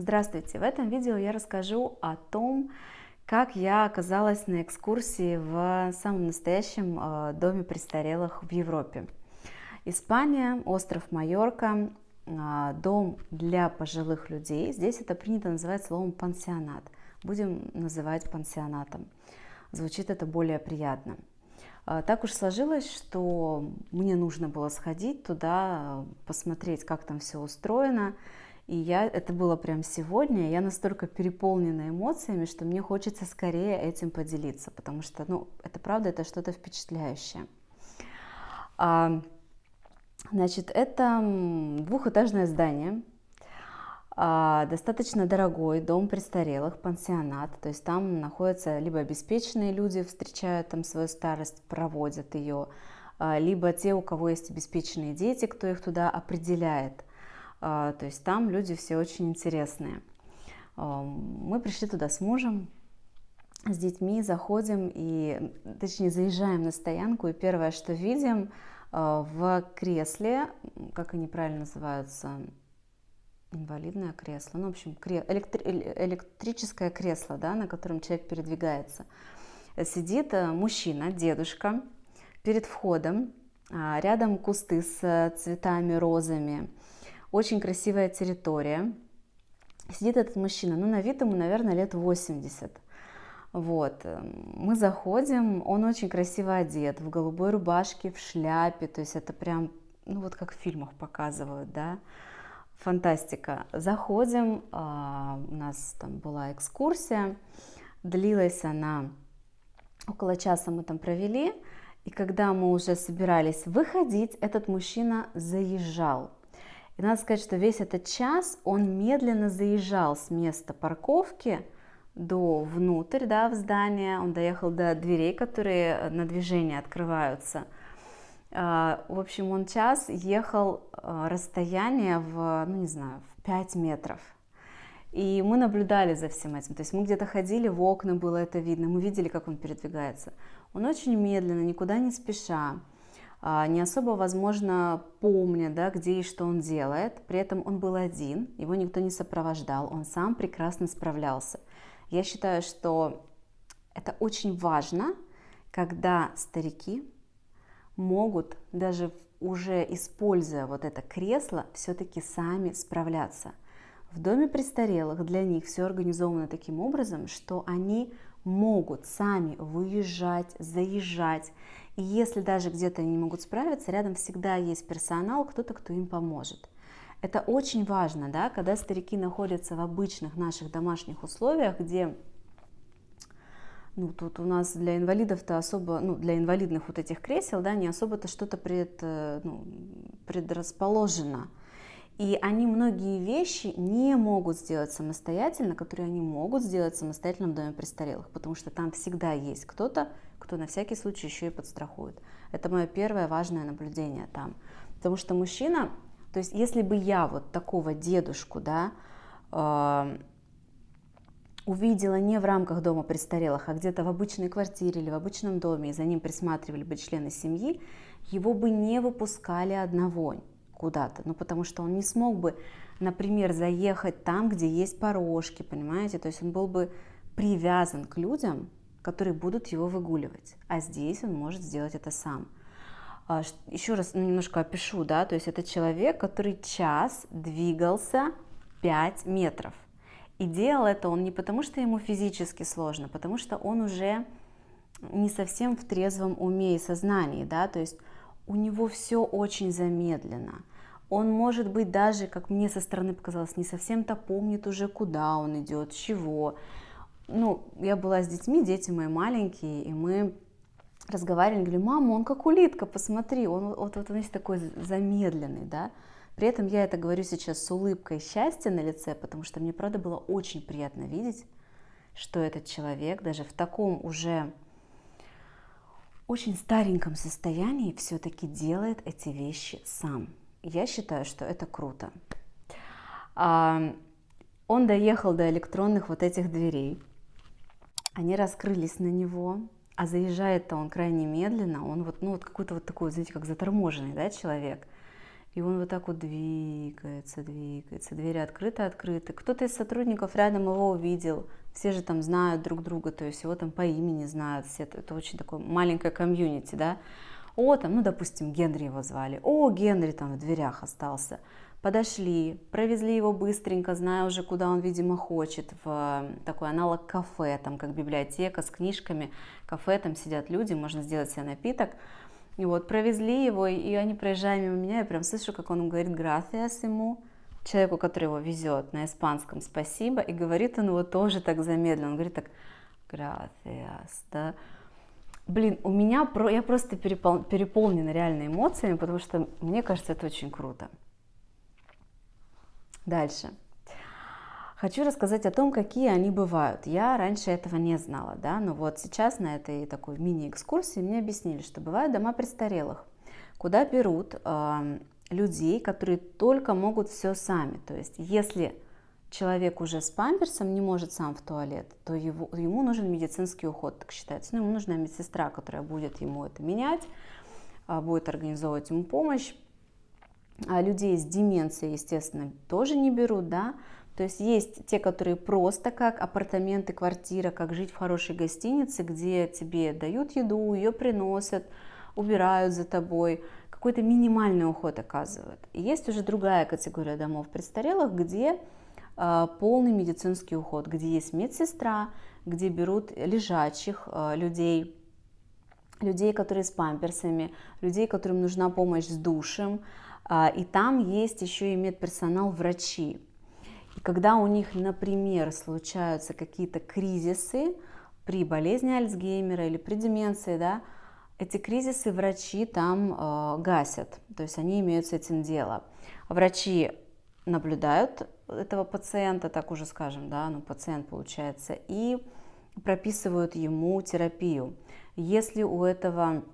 Здравствуйте! В этом видео я расскажу о том, как я оказалась на экскурсии в самом настоящем доме престарелых в Европе. Испания, остров Майорка, дом для пожилых людей. Здесь это принято называть словом пансионат. Будем называть пансионатом. Звучит это более приятно. Так уж сложилось, что мне нужно было сходить туда, посмотреть, как там все устроено. Это было прям сегодня, я настолько переполнена эмоциями, что мне хочется скорее этим поделиться, потому что, это правда, это что-то впечатляющее. Значит, это двухэтажное здание, достаточно дорогой дом престарелых, пансионат, то есть там находятся либо обеспеченные люди, встречают там свою старость, проводят ее, либо те, у кого есть обеспеченные дети, кто их туда определяет. То есть там люди все очень интересные. Мы пришли туда с мужем, с детьми, заходим точнее заезжаем на стоянку, и первое, что видим, в кресле, как они правильно называются, инвалидное кресло, в общем, электрическое кресло, да, на котором человек передвигается. Сидит мужчина, дедушка, перед входом, рядом кусты с цветами, розами. Очень красивая территория. Сидит этот мужчина, на вид ему, наверное, лет 80. Вот. Мы заходим, он очень красиво одет, в голубой рубашке, в шляпе, то есть это прям, как в фильмах показывают, да, фантастика. Заходим, у нас там была экскурсия, длилась она около часа, мы там провели, и когда мы уже собирались выходить, этот мужчина заезжал. И надо сказать, что весь этот час он медленно заезжал с места парковки внутрь, да, в здание. Он доехал до дверей, которые на движение открываются. В общем, он час ехал расстояние в 5 метров. И мы наблюдали за всем этим. То есть мы где-то ходили, в окна было это видно, мы видели, как он передвигается. Он очень медленно, никуда не спеша, не особо, возможно, помня, да, где и что он делает. При этом он был один, его никто не сопровождал, он сам прекрасно справлялся. Я считаю, что это очень важно, когда старики могут, даже уже используя вот это кресло, все-таки сами справляться. В доме престарелых для них все организовано таким образом, что они могут сами выезжать, заезжать. И если даже где-то они не могут справиться, рядом всегда есть персонал, кто-то, кто им поможет. Это очень важно, да, когда старики находятся в обычных наших домашних условиях, где тут у нас для инвалидов-то особо, для инвалидных вот этих кресел, да, не особо-то что-то предрасположено. И они многие вещи не могут сделать самостоятельно, которые они могут сделать самостоятельно в доме престарелых, потому что там всегда есть кто-то, кто на всякий случай еще и подстрахует. Это мое первое важное наблюдение там. Потому что мужчина, то есть если бы я вот такого дедушку, да, увидела не в рамках дома престарелых, а где-то в обычной квартире или в обычном доме, и за ним присматривали бы члены семьи, его бы не выпускали одного куда-то, потому что он не смог бы, например, заехать там, где есть порожки, понимаете, то есть он был бы привязан к людям, которые будут его выгуливать, а здесь он может сделать это сам. Еще раз немножко опишу, да, то есть это человек, который час двигался 5 метров. И делал это он не потому, что ему физически сложно, а потому что он уже не совсем в трезвом уме и сознании, да, то есть у него все очень замедленно. Он, может быть, даже, как мне со стороны показалось, не совсем-то помнит уже, куда он идет, чего. Я была с детьми, дети мои маленькие, и мы разговаривали, говорю: мама, он как улитка, посмотри, он весь такой замедленный, да. При этом я это говорю сейчас с улыбкой счастья на лице, потому что мне, правда, было очень приятно видеть, что этот человек даже в таком уже очень стареньком состоянии все-таки делает эти вещи сам. Я считаю, что это круто. Он доехал до электронных вот этих дверей. Они раскрылись на него, а заезжает-то он крайне медленно. Он какой-то вот такой, знаете, как заторможенный, да, человек. И он вот так вот двигается, двери открыты. Кто-то из сотрудников рядом его увидел, все же там знают друг друга, то есть его там по имени знают, все, это очень такое маленькое комьюнити, да. О, там, ну, допустим, Генри его звали, о, Генри там в дверях остался. Подошли, провезли его быстренько, зная уже, куда он, видимо, хочет, в такой аналог кафе, там как библиотека с книжками, кафе, там сидят люди, можно сделать себе напиток. И вот провезли его, и они, проезжая мимо меня, я прям слышу, как он говорит «gracias» ему, человеку, который его везет, на испанском «спасибо», и говорит он его тоже так замедленно, он говорит так «gracias», да. Блин, я просто переполнена реально эмоциями, потому что мне кажется, это очень круто. Дальше. Хочу рассказать о том, какие они бывают. Я раньше этого не знала, да, но вот сейчас на этой такой мини-экскурсии мне объяснили, что бывают дома престарелых, куда берут людей, которые только могут все сами. То есть, если человек уже с памперсом не может сам в туалет, то ему нужен медицинский уход, так считается. Ну, ему нужна медсестра, которая будет ему это менять, будет организовывать ему помощь. А людей с деменцией, естественно, тоже не берут, да. То есть те, которые просто как апартаменты, квартира, как жить в хорошей гостинице, где тебе дают еду, ее приносят, убирают за тобой, какой-то минимальный уход оказывают. И есть уже другая категория домов престарелых, где полный медицинский уход, где есть медсестра, где берут лежачих людей, которые с памперсами, людей, которым нужна помощь с душем, и там есть еще и медперсонал, врачи. И когда у них, например, случаются какие-то кризисы при болезни Альцгеймера или при деменции, да, эти кризисы врачи там гасят, то есть они имеют с этим дело. Врачи наблюдают этого пациента, так уже скажем, да, ну пациент получается, и прописывают ему терапию. Если у этого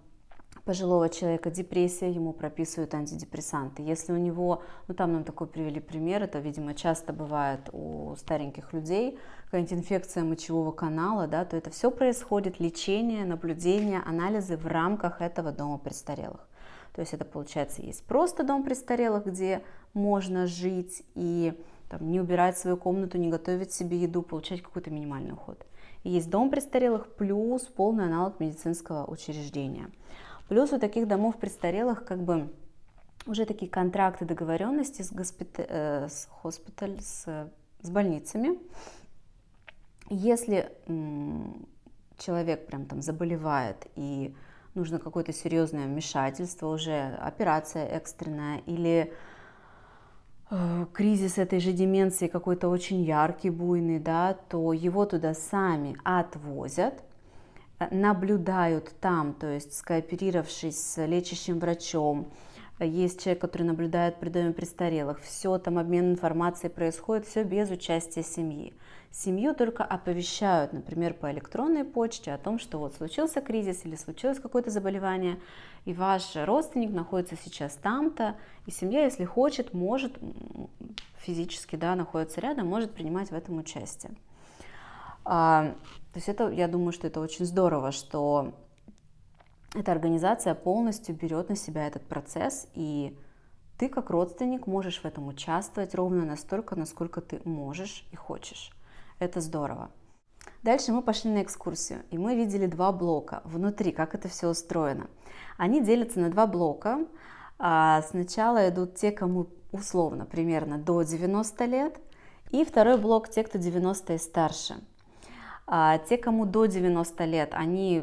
пожилого человека депрессия, ему прописывают антидепрессанты. Если у него, ну там нам такой привели пример, это, видимо, часто бывает у стареньких людей, какая-нибудь инфекция мочевого канала, да, то это все происходит, лечение, наблюдение, анализы в рамках этого дома престарелых. То есть это, получается, есть просто дом престарелых, где можно жить и там, не убирать свою комнату, не готовить себе еду, получать какой-то минимальный уход. И есть дом престарелых плюс полный аналог медицинского учреждения. Плюс у таких домов престарелых как бы уже такие контракты, договоренности с больницами. Если человек прям там заболевает и нужно какое-то серьезное вмешательство, уже операция экстренная или кризис этой же деменции какой-то очень яркий, буйный, да, то его туда сами отвозят, наблюдают там, то есть скооперировавшись с лечащим врачом. Есть человек, который наблюдает при доме престарелых. Все там, обмен информацией происходит, все без участия семьи. Семью только оповещают, например, по электронной почте о том, что вот случился кризис или случилось какое-то заболевание, и ваш родственник находится сейчас там-то, и семья, если хочет, может, физически, да, находится рядом, может принимать в этом участие. То есть это, я думаю, что это очень здорово, что эта организация полностью берет на себя этот процесс, и ты как родственник можешь в этом участвовать ровно настолько, насколько ты можешь и хочешь. Это здорово. Дальше мы пошли на экскурсию, и мы видели 2 блока внутри, как это все устроено. Они делятся на 2 блока. Сначала идут те, кому условно примерно до 90 лет, и второй блок те, кто 90 и старше. Те, кому до 90 лет, они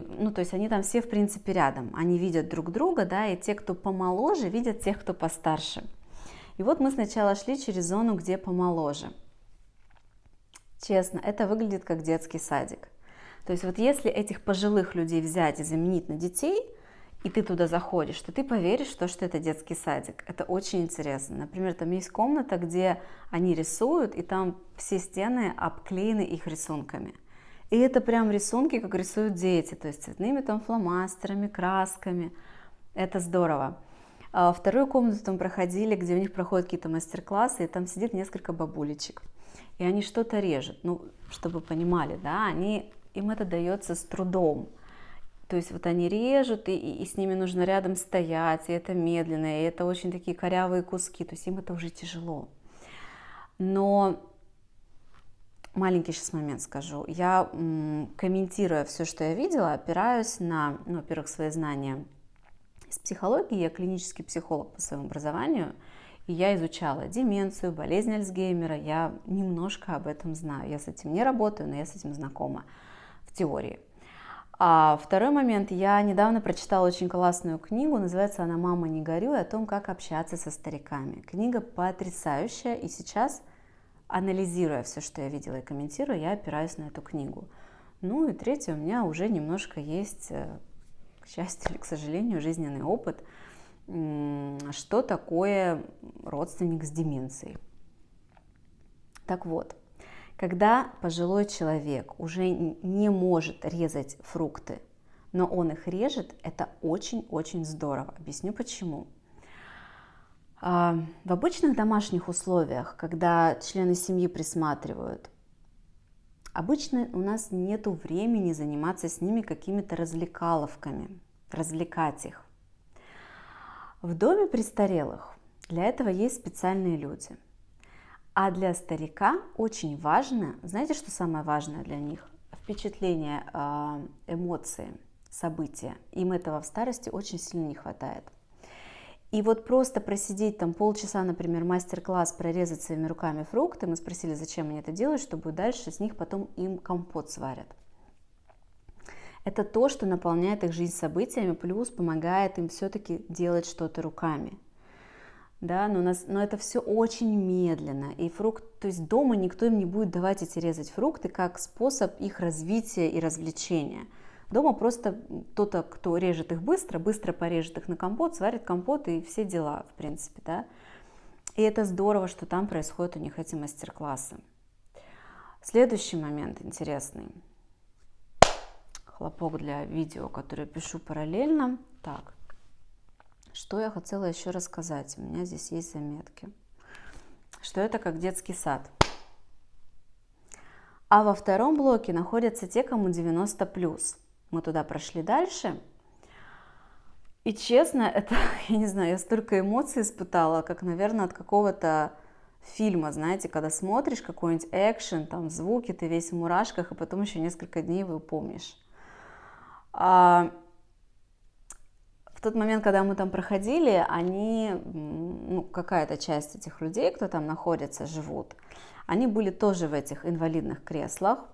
там все в принципе рядом, они видят друг друга, да, и те, кто помоложе, видят тех, кто постарше. И вот мы сначала шли через зону, где помоложе. Честно, это выглядит как детский садик. То есть вот если этих пожилых людей взять и заменить на детей, и ты туда заходишь, то ты поверишь в то, что это детский садик. Это очень интересно. Например, там есть комната, где они рисуют, и там все стены обклеены их рисунками. И это прям рисунки, как рисуют дети, то есть цветными там фломастерами, красками. Это здорово. Вторую комнату там проходили, где у них проходят какие-то мастер-классы, и там сидит несколько бабулечек. И они что-то режут, ну, чтобы понимали, да, им это дается с трудом. То есть вот они режут, и с ними нужно рядом стоять, и это медленно, и это очень такие корявые куски, то есть им это уже тяжело. Но маленький сейчас момент скажу. Я, комментируя все, что я видела, опираюсь на, ну, во-первых, свои знания из психологии. Я клинический психолог по своему образованию, и я изучала деменцию, болезнь Альцгеймера. Я немножко об этом знаю. Я с этим не работаю, но я с этим знакома в теории. А второй момент. Я недавно прочитала очень классную книгу, называется она «Мама, не горюй», о том, как общаться со стариками. Книга потрясающая, и сейчас, анализируя все, что я видела и комментирую, я опираюсь на эту книгу. Ну и третье, у меня уже немножко есть, к счастью или к сожалению, жизненный опыт, что такое родственник с деменцией. Так вот, когда пожилой человек уже не может резать фрукты, но он их режет, это очень-очень здорово. Объясню почему. В обычных домашних условиях, когда члены семьи присматривают, обычно у нас нет времени заниматься с ними какими-то развлекаловками, развлекать их. В доме престарелых для этого есть специальные люди. А для старика очень важно, знаете, что самое важное для них? Впечатление, эмоции, события. Им этого в старости очень сильно не хватает. И вот просто просидеть там полчаса, например, мастер-класс, прорезать своими руками фрукты, мы спросили, зачем они это делают, чтобы дальше с них потом им компот сварят. Это то, что наполняет их жизнь событиями, плюс помогает им все-таки делать что-то руками. Да, но это все очень медленно, и то есть дома никто им не будет давать эти резать фрукты как способ их развития и развлечения. Дома просто кто-то, кто режет их быстро порежет их на компот, сварит компот и все дела, в принципе, да. И это здорово, что там происходят у них эти мастер-классы. Следующий момент интересный. Хлопок для видео, которое пишу параллельно. Так. Что я хотела еще рассказать? У меня здесь есть заметки. Что это как детский сад. А во втором блоке находятся те, кому 90+. Мы туда прошли дальше. И честно, это, я не знаю, я столько эмоций испытала, как, наверное, от какого-то фильма, знаете, когда смотришь какой-нибудь экшен, там звуки, ты весь в мурашках, и потом еще несколько дней его помнишь. В тот момент, когда мы там проходили, какая-то часть этих людей, кто там находится, живут, они были тоже в этих инвалидных креслах.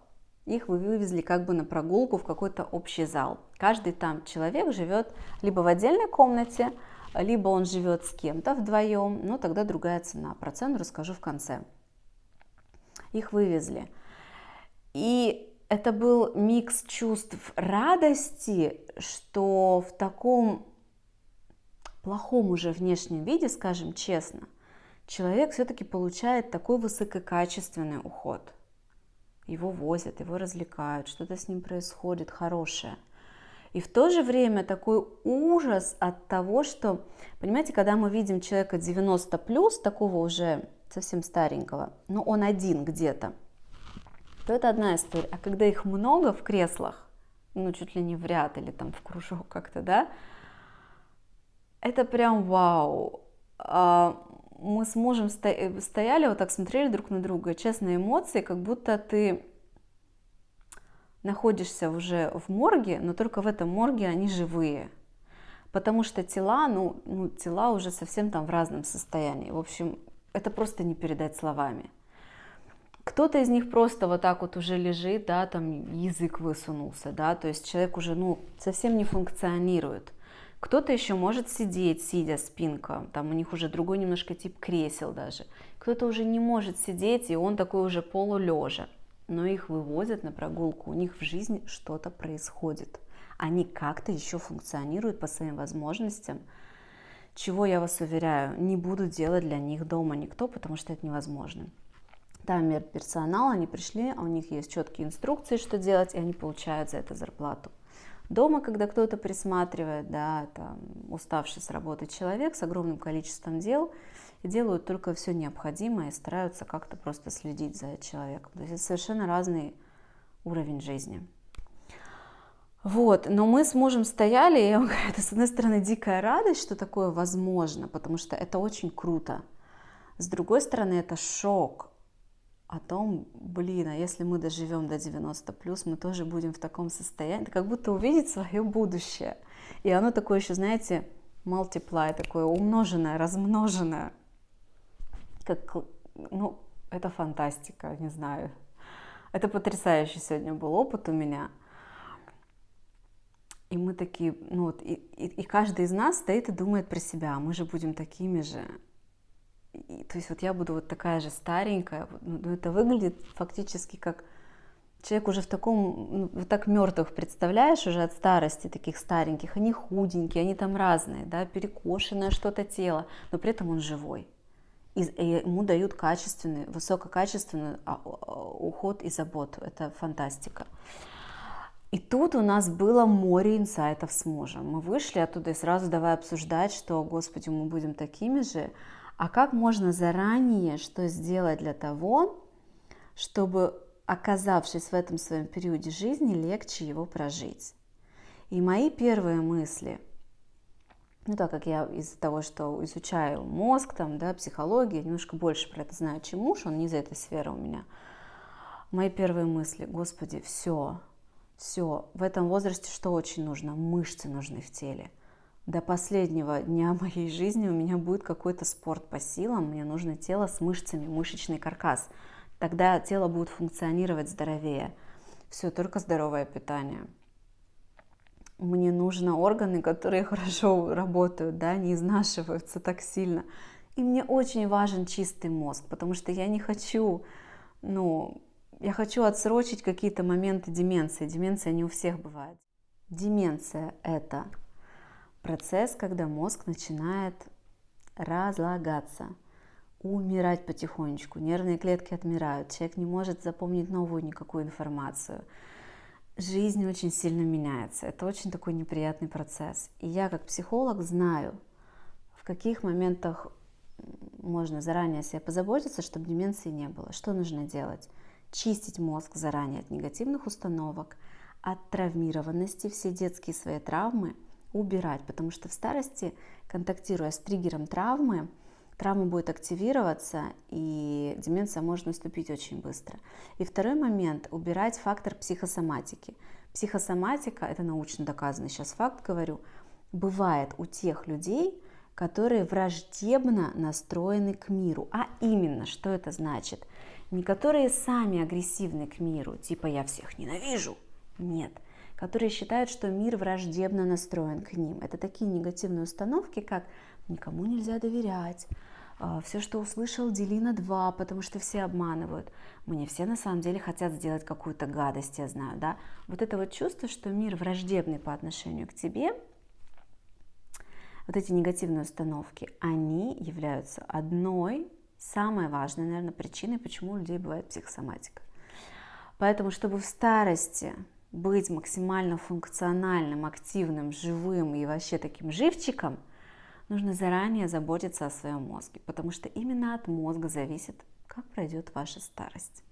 Их вывезли как бы на прогулку в какой-то общий зал. Каждый там человек живет либо в отдельной комнате, либо он живет с кем-то вдвоем, но тогда другая цена. Про цену расскажу в конце. Их вывезли. И это был микс чувств радости, что в таком плохом уже внешнем виде, скажем честно, человек все-таки получает такой высококачественный уход. Его возят, его развлекают, что-то с ним происходит хорошее. И в то же время такой ужас от того, что, понимаете, когда мы видим человека 90+, такого уже совсем старенького, но он один где-то, то это одна история. А когда их много в креслах, чуть ли не в ряд или там в кружок как-то, да, это прям вау. Мы с мужем стояли, вот так смотрели друг на друга, честно, эмоции, как будто ты находишься уже в морге, но только в этом морге они живые. Потому что тела, тела уже совсем там в разном состоянии. В общем, это просто не передать словами. Кто-то из них просто вот так вот уже лежит, да, там язык высунулся, да, то есть человек уже, совсем не функционирует. Кто-то еще может сидеть, сидя спинка, там у них уже другой немножко тип кресел даже. Кто-то уже не может сидеть, и он такой уже полулежа. Но их вывозят на прогулку, у них в жизни что-то происходит. Они как-то еще функционируют по своим возможностям, чего, я вас уверяю, не буду делать для них дома никто, потому что это невозможно. Там медперсонал, они пришли, а у них есть четкие инструкции, что делать, и они получают за это зарплату. Дома, когда кто-то присматривает, да, это уставший с работы человек с огромным количеством дел, и делают только все необходимое и стараются как-то просто следить за человеком. То есть это совершенно разный уровень жизни. Вот, но мы с мужем стояли, и я вам говорю, это, с одной стороны, дикая радость, что такое возможно, потому что это очень круто. С другой стороны, это шок о том, блин, а если мы доживем до 90 плюс, мы тоже будем в таком состоянии. Это как будто увидеть свое будущее. И оно такое еще, знаете, multiply, такое умноженное, размноженное. Как, ну, это фантастика, не знаю. Это потрясающий сегодня был опыт у меня. И мы такие, ну вот, и каждый из нас стоит и думает про себя, а мы же будем такими же. То есть вот я буду вот такая же старенькая, ну, это выглядит фактически как человек уже в таком, ну, вот так мертвых представляешь уже от старости, таких стареньких, они худенькие, они там разные, да, перекошенное что-то тело, но при этом он живой. И ему дают качественный, высококачественный уход и заботу, это фантастика. И тут у нас было море инсайтов с мужем. Мы вышли оттуда и сразу давай обсуждать, что, Господи, мы будем такими же. А как можно заранее что сделать для того, чтобы, оказавшись в этом своем периоде жизни, легче его прожить? И мои первые мысли, ну так как я из-за того, что изучаю мозг, там, да, психологию, немножко больше про это знаю, чем муж, он не из этой сферы у меня. Мои первые мысли, Господи, все, в этом возрасте что очень нужно? Мышцы нужны в теле. До последнего дня моей жизни у меня будет какой-то спорт по силам, мне нужно тело с мышцами, мышечный каркас. Тогда тело будет функционировать здоровее. Все, только здоровое питание. Мне нужны органы, которые хорошо работают, да, не изнашиваются так сильно. И мне очень важен чистый мозг, потому что я не хочу, я хочу отсрочить какие-то моменты деменции. Деменция не у всех бывает. Деменция – это процесс, когда мозг начинает разлагаться, умирать потихонечку. Нервные клетки отмирают, человек не может запомнить новую никакую информацию. Жизнь очень сильно меняется. Это очень такой неприятный процесс. И я как психолог знаю, в каких моментах можно заранее о себе позаботиться, чтобы деменции не было. Что нужно делать? Чистить мозг заранее от негативных установок, от травмированности, все детские свои травмы убирать, потому что в старости, контактируя с триггером травмы, травма будет активироваться, и деменция может наступить очень быстро. И второй момент – убирать фактор психосоматики. Психосоматика – это научно доказанный сейчас факт, говорю, бывает у тех людей, которые враждебно настроены к миру. А именно, что это значит? Не которые сами агрессивны к миру, типа «я всех ненавижу». Нет. Которые считают, что мир враждебно настроен к ним. Это такие негативные установки, как «никому нельзя доверять», «все, что услышал, дели на два, потому что все обманывают», «мне все на самом деле хотят сделать какую-то гадость, я знаю». Да? Вот это вот чувство, что мир враждебный по отношению к тебе, вот эти негативные установки, они являются одной, самой важной, наверное, причиной, почему у людей бывает психосоматика. Поэтому, чтобы в старости быть максимально функциональным, активным, живым и вообще таким живчиком, нужно заранее заботиться о своем мозге, потому что именно от мозга зависит, как пройдет ваша старость.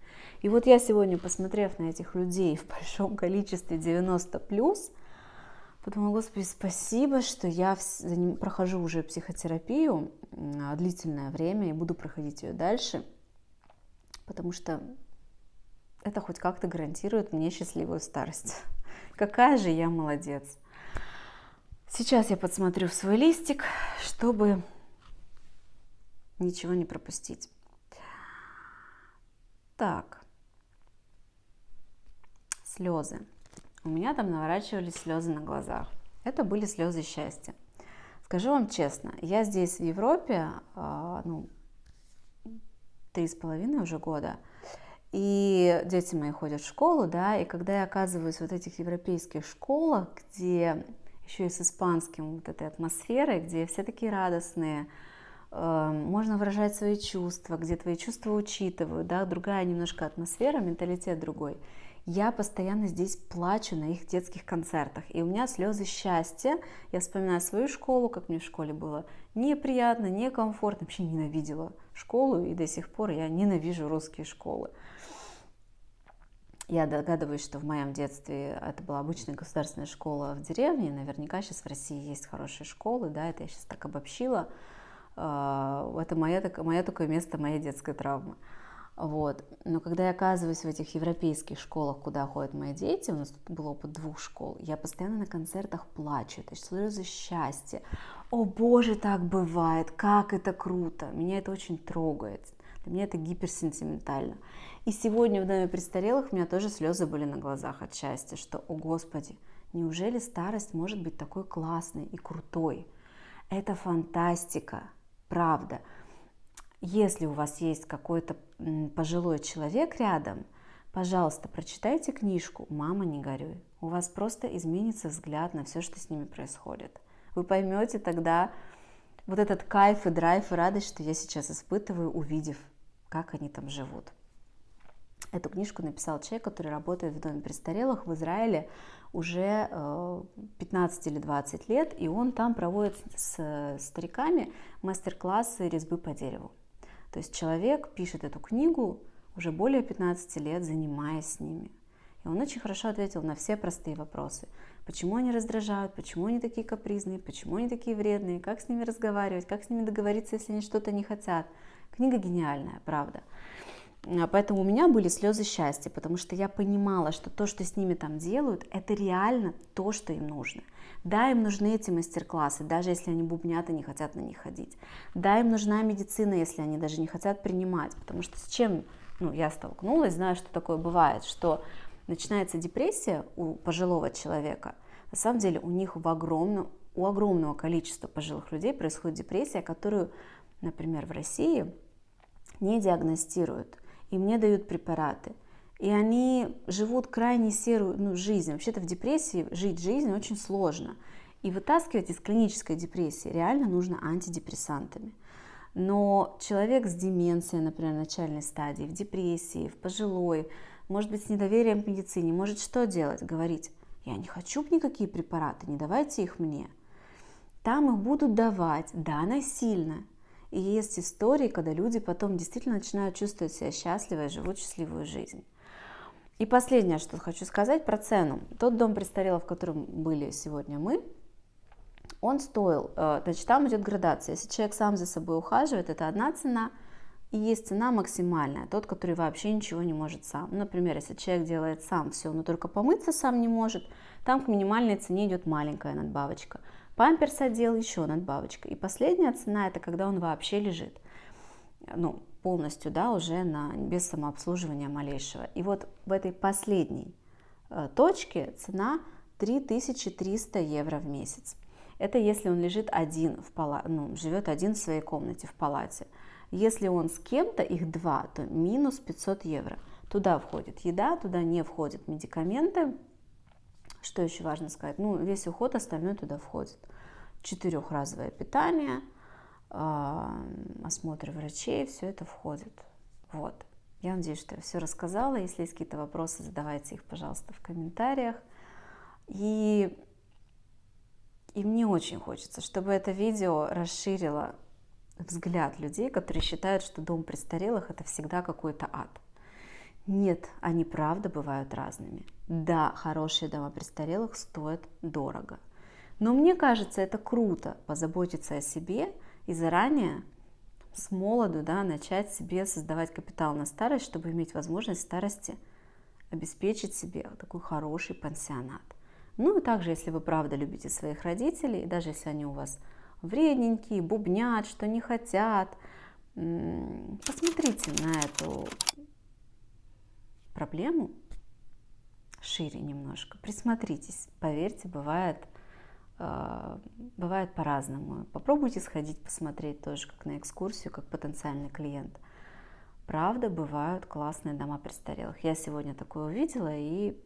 И вот я сегодня, посмотрев на этих людей в большом количестве 90+, подумала, Господи, спасибо, что я прохожу уже психотерапию длительное время и буду проходить ее дальше, потому что это хоть как-то гарантирует мне счастливую старость. Какая же я молодец. Сейчас я подсмотрю в свой листик, чтобы ничего не пропустить. Так. Слезы. У меня там наворачивались слезы на глазах. Это были слезы счастья. Скажу вам честно, я здесь в Европе 3,5 уже года, и дети мои ходят в школу, да, и когда я оказываюсь в вот этих европейских школах, где еще и с испанским вот этой атмосферой, где все такие радостные, можно выражать свои чувства, где твои чувства учитывают, да, другая немножко атмосфера, менталитет другой. Я постоянно здесь плачу на их детских концертах, и у меня слезы счастья. Я вспоминаю свою школу, как мне в школе было неприятно, некомфортно, вообще ненавидела школу, и до сих пор я ненавижу русские школы. Я догадываюсь, что в моем детстве это была обычная государственная школа в деревне. Наверняка сейчас в России есть хорошие школы, да, это я сейчас так обобщила. Это мое такое место моей детской травмы. Вот. Но когда я оказываюсь в этих европейских школах, куда ходят мои дети, у нас тут был опыт 2 школ, я постоянно на концертах плачу, это слезы счастья. О боже, так бывает, как это круто, меня это очень трогает, для меня это гиперсентиментально. И сегодня в доме престарелых у меня тоже слезы были на глазах от счастья, что, о господи, неужели старость может быть такой классной и крутой? Это фантастика, правда. Если у вас есть какой-то пожилой человек рядом, пожалуйста, прочитайте книжку «Мама, не горюй». У вас просто изменится взгляд на все, что с ними происходит. Вы поймете тогда вот этот кайф и драйв и радость, что я сейчас испытываю, увидев, как они там живут. Эту книжку написал человек, который работает в доме престарелых в Израиле уже 15 или 20 лет, и он там проводит с стариками мастер-классы резьбы по дереву. То есть человек пишет эту книгу уже более 15 лет, занимаясь с ними. И он очень хорошо ответил на все простые вопросы. Почему они раздражают, почему они такие капризные, почему они такие вредные, как с ними разговаривать, как с ними договориться, если они что-то не хотят. Книга гениальная, правда. Поэтому у меня были слезы счастья, потому что я понимала, что то, что с ними там делают, это реально то, что им нужно. Да, им нужны эти мастер-классы, даже если они бубнят и не хотят на них ходить. Да, им нужна медицина, если они даже не хотят принимать, потому что с чем я столкнулась, знаю, что такое бывает, что начинается депрессия у пожилого человека. На самом деле у огромного количества пожилых людей происходит депрессия, которую, например, в России не диагностируют. Им не дают препараты. И они живут крайне серую жизнь. Вообще-то в депрессии жить жизнь очень сложно. И вытаскивать из клинической депрессии реально нужно антидепрессантами. Но человек с деменцией, например, начальной стадии, в депрессии, в пожилой, может быть, с недоверием к медицине, может что делать? Говорить: я не хочу никакие препараты, не давайте их мне. Там их будут давать, да, насильно. И есть истории, когда люди потом действительно начинают чувствовать себя счастливо и живут счастливую жизнь. И последнее, что хочу сказать про цену. Тот дом престарелых, в котором были сегодня мы, он стоил, значит, там идет градация. Если человек сам за собой ухаживает, это одна цена, и есть цена максимальная, тот, который вообще ничего не может сам. Например, если человек делает сам все, но только помыться сам не может, там к минимальной цене идет маленькая надбавочка. Памперс одел, еще надбавочка. И последняя цена — это когда он вообще лежит, полностью, да, уже без самообслуживания малейшего. И вот в этой последней точке цена 3300 евро в месяц. Это если он лежит один живет один в своей комнате в палате. Если он с кем-то, их 2, то минус 500 евро. Туда входит еда, туда не входят медикаменты. Что еще важно сказать? Весь уход остальной туда входит. 4-разовое питание, осмотры врачей, все это входит. Вот. Я надеюсь, что я все рассказала. Если есть какие-то вопросы, задавайте их, пожалуйста, в комментариях. И мне очень хочется, чтобы это видео расширило взгляд людей, которые считают, что дом престарелых — это всегда какой-то ад. Нет, они правда бывают разными. Да, хорошие дома престарелых стоят дорого. Но мне кажется, это круто позаботиться о себе и заранее с молоду, начать себе создавать капитал на старость, чтобы иметь возможность в старости обеспечить себе такой хороший пансионат. И также, если вы правда любите своих родителей, и даже если они у вас вредненькие, бубнят, что не хотят, посмотрите на эту проблему шире немножко, присмотритесь, поверьте, бывает по-разному. Попробуйте сходить посмотреть тоже, как на экскурсию, как потенциальный клиент. Правда, бывают классные дома престарелых. Я сегодня такое увидела, и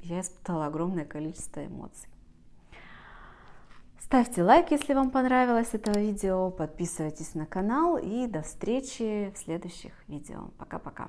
я испытала огромное количество эмоций. Ставьте лайк, если вам понравилось это видео, подписывайтесь на канал, и до встречи в следующих видео. Пока-пока.